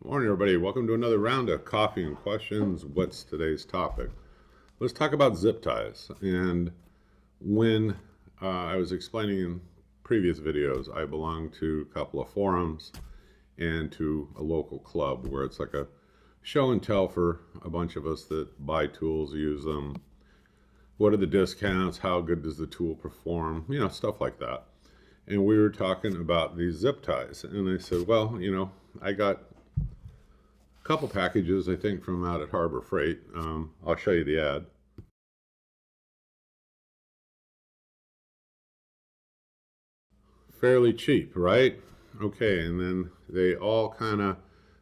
Morning, everybody. Welcome to another round of Coffee and Questions. What's today's topic? Let's talk about zip ties. And when I was explaining in previous videos, I belong to a couple of forums and to a local club where it's like a show and tell for a bunch of us that buy tools, use them. What are the discounts? How good does the tool perform? Stuff like that. And we were talking about these zip ties. And I said, well, I got couple packages, I think, from out at Harbor Freight. I'll show you the ad. Fairly cheap, right? Okay, and then they all kind of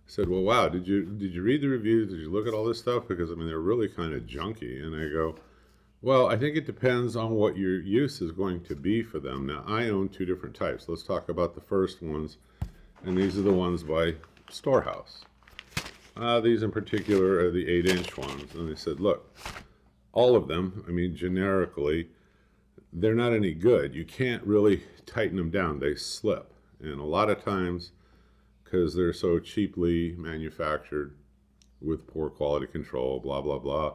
said, well, wow, did you read the reviews? Did you look at all this stuff? Because, they're really kind of junky. And I go, well, I think it depends on what your use is going to be for them. Now, I own two different types. Let's talk about the first ones. And these are the ones by Storehouse. These in particular are the 8-inch ones. And they said, look, all of them, generically, they're not any good. You can't really tighten them down. They slip. And a lot of times, because they're so cheaply manufactured with poor quality control, blah, blah, blah,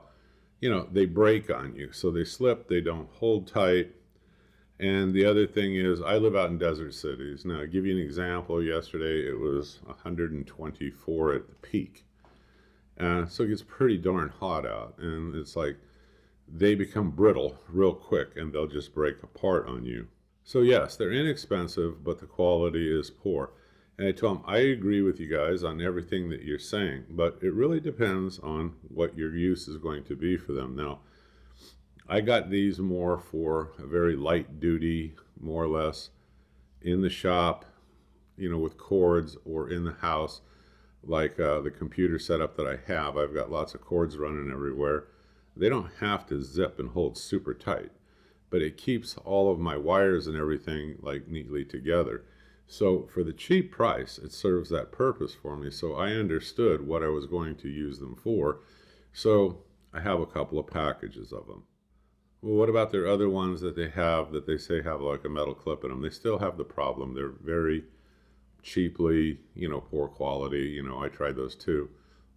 they break on you. So they slip, they don't hold tight. And the other thing is, I live out in desert cities. Now, I'll give you an example. Yesterday, it was 124 at the peak. So it gets pretty darn hot out. And it's like they become brittle real quick, and they'll just break apart on you. So yes, they're inexpensive, but the quality is poor. And I told them, I agree with you guys on everything that you're saying, but it really depends on what your use is going to be for them. Now, I got these more for a very light duty, more or less, in the shop, with cords, or in the house, like the computer setup that I have. I've got lots of cords running everywhere. They don't have to zip and hold super tight, but it keeps all of my wires and everything like neatly together. So for the cheap price, it serves that purpose for me. So I understood what I was going to use them for. So I have a couple of packages of them. Well, what about their other ones that they have that they say have like a metal clip in them? They still have the problem. They're very cheaply, poor quality. I tried those too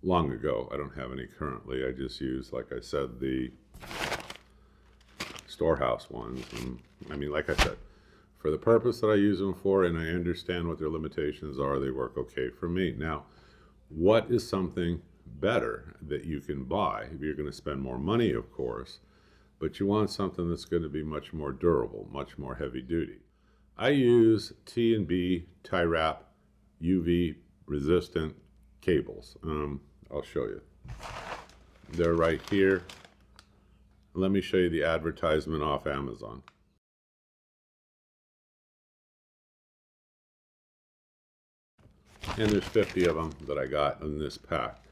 long ago. I don't have any currently. I just use, like I said, the Storehouse ones. And like I said, for the purpose that I use them for, and I understand what their limitations are, they work okay for me. Now, what is something better that you can buy? You're going to spend more money, of course, but you want something that's going to be much more durable, much more heavy duty. I use T&B tie wrap UV resistant cables. I'll show you. They're right here. Let me show you the advertisement off Amazon. And there's 50 of them that I got in this pack.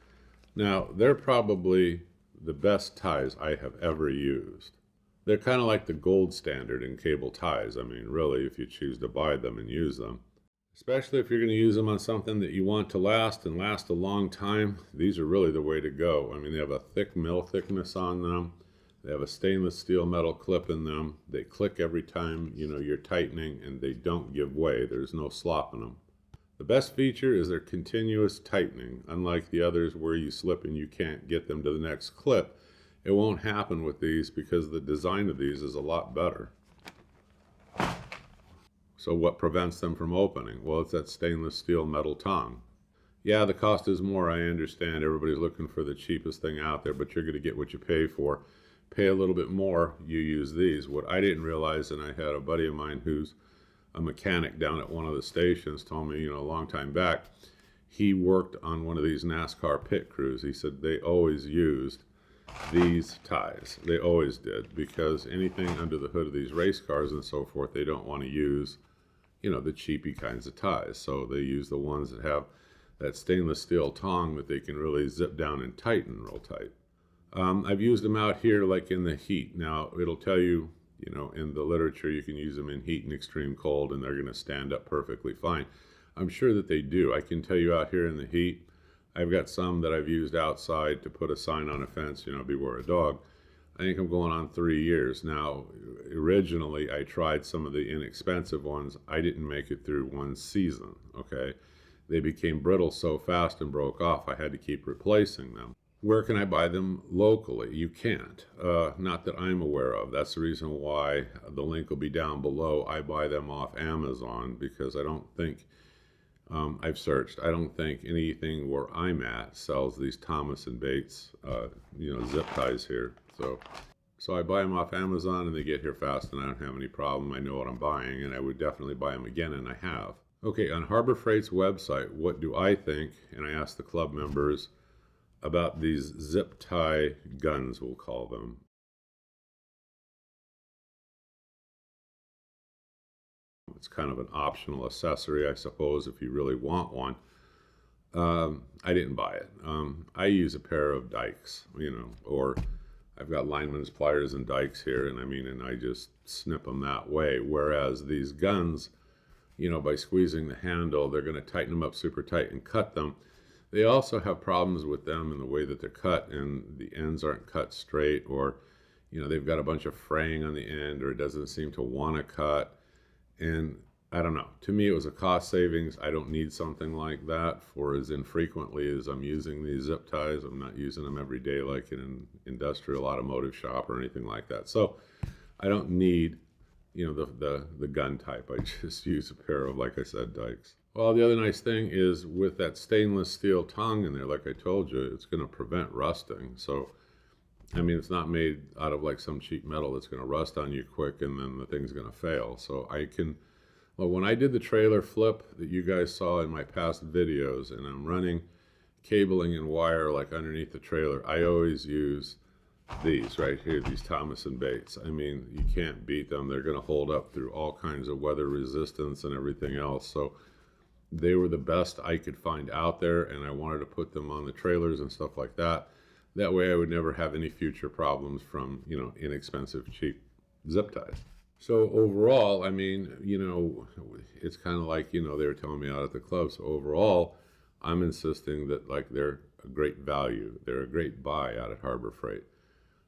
Now, they're probably the best ties I have ever used. They're kind of like the gold standard in cable ties. Really, if you choose to buy them and use them. Especially if you're going to use them on something that you want to last and last a long time, these are really the way to go. They have a thick mill thickness on them. They have a stainless steel metal clip in them. They click every time, you're tightening, and they don't give way. There's no slop in them. The best feature is their continuous tightening. Unlike the others where you slip and you can't get them to the next clip, it won't happen with these because the design of these is a lot better. So what prevents them from opening? Well, it's that stainless steel metal tongue. Yeah, the cost is more. I understand everybody's looking for the cheapest thing out there, but you're going to get what you pay for. Pay a little bit more, you use these. What I didn't realize, and I had a buddy of mine who's a mechanic down at one of the stations told me, a long time back, he worked on one of these NASCAR pit crews. He said they always used these ties. They always did, because anything under the hood of these race cars and so forth, they don't want to use, the cheapy kinds of ties. So they use the ones that have that stainless steel tongue that they can really zip down and tighten real tight. I've used them out here like in the heat. Now, it'll tell you, in the literature, you can use them in heat and extreme cold, and they're going to stand up perfectly fine. I'm sure that they do. I can tell you out here in the heat, I've got some that I've used outside to put a sign on a fence, beware a dog. I think I'm going on 3 years. Now, originally, I tried some of the inexpensive ones. I didn't make it through one season, okay? they became brittle so fast and broke off, I had to keep replacing them. Where can I buy them locally? You can't. Not that I'm aware of. That's the reason why the link will be down below. I buy them off Amazon because I don't think, I've searched, I don't think anything where I'm at sells these Thomas and Bates, zip ties here. So I buy them off Amazon and they get here fast and I don't have any problem. I know what I'm buying and I would definitely buy them again, and I have. Okay, on Harbor Freight's website, what do I think? And I asked the club members about these zip tie guns, we'll call them. It's kind of an optional accessory, I suppose, if you really want one. I didn't buy it. I use a pair of dikes, or I've got lineman's pliers and dikes here, and I just snip them that way. Whereas these guns, by squeezing the handle, they're going to tighten them up super tight and cut them. They also have problems with them in the way that they're cut, and the ends aren't cut straight, or they've got a bunch of fraying on the end, or it doesn't seem to want to cut. And I don't know. To me, it was a cost savings. I don't need something like that for as infrequently as I'm using these zip ties. I'm not using them every day like in an industrial automotive shop or anything like that. So I don't need the gun type. I just use a pair of, like I said, dikes. Well, the other nice thing is with that stainless steel tongue in there, like I told you, it's going to prevent rusting. So, it's not made out of like some cheap metal that's going to rust on you quick and then the thing's going to fail. So when I did the trailer flip that you guys saw in my past videos and I'm running cabling and wire like underneath the trailer, I always use these right here, these Thomas and Bates. You can't beat them. They're going to hold up through all kinds of weather resistance and everything else. So they were the best I could find out there, and I wanted to put them on the trailers and stuff like that. That way I would never have any future problems from, inexpensive, cheap zip ties. So overall, it's kind of like, they were telling me out at the club. So overall, I'm insisting that like they're a great value. They're a great buy out at Harbor Freight.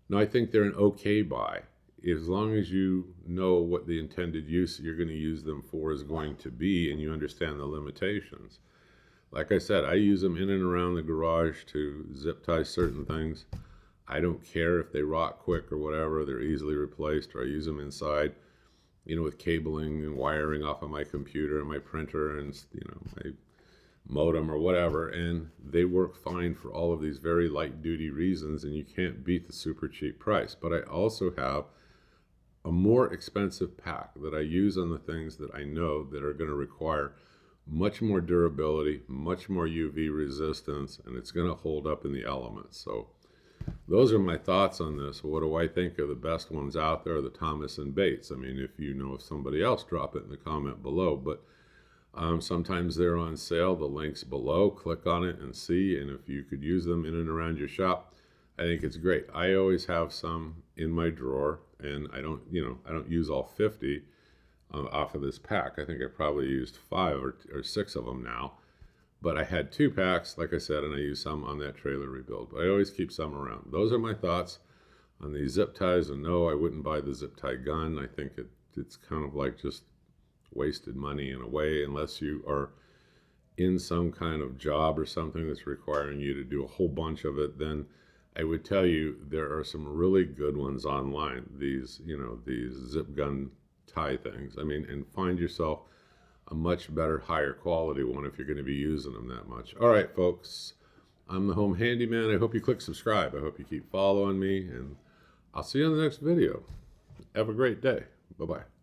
Now, I think they're an okay buy. As long as you know what the intended use you're going to use them for is going to be and you understand the limitations. Like I said, I use them in and around the garage to zip tie certain things. I don't care if they rot quick or whatever. They're easily replaced, or I use them inside, with cabling and wiring off of my computer and my printer and, my modem or whatever. And they work fine for all of these very light duty reasons, and you can't beat the super cheap price. But I also have a more expensive pack that I use on the things that I know that are going to require much more durability, much more UV resistance, and it's going to hold up in the elements. So those are my thoughts on this. What do I think are the best ones out there? The Thomas and Bates. If you know of somebody else, drop it in the comment below. But sometimes they're on sale. The link's below. Click on it and see. And if you could use them in and around your shop, I think it's great. I always have some in my drawer, and I don't use all 50 off of this pack. I think I probably used 5 or 6 of them now. But I had 2 packs, like I said, and I used some on that trailer rebuild. But I always keep some around. Those are my thoughts on these zip ties. And no, I wouldn't buy the zip tie gun. I think it's kind of like just wasted money in a way, unless you are in some kind of job or something that's requiring you to do a whole bunch of it. Then I would tell you there are some really good ones online. These zip gun tie things. And find yourself a much better, higher quality one if you're going to be using them that much. All right, folks, I'm the Home Handyman. I hope you click subscribe. I hope you keep following me, and I'll see you in the next video. Have a great day. Bye-bye.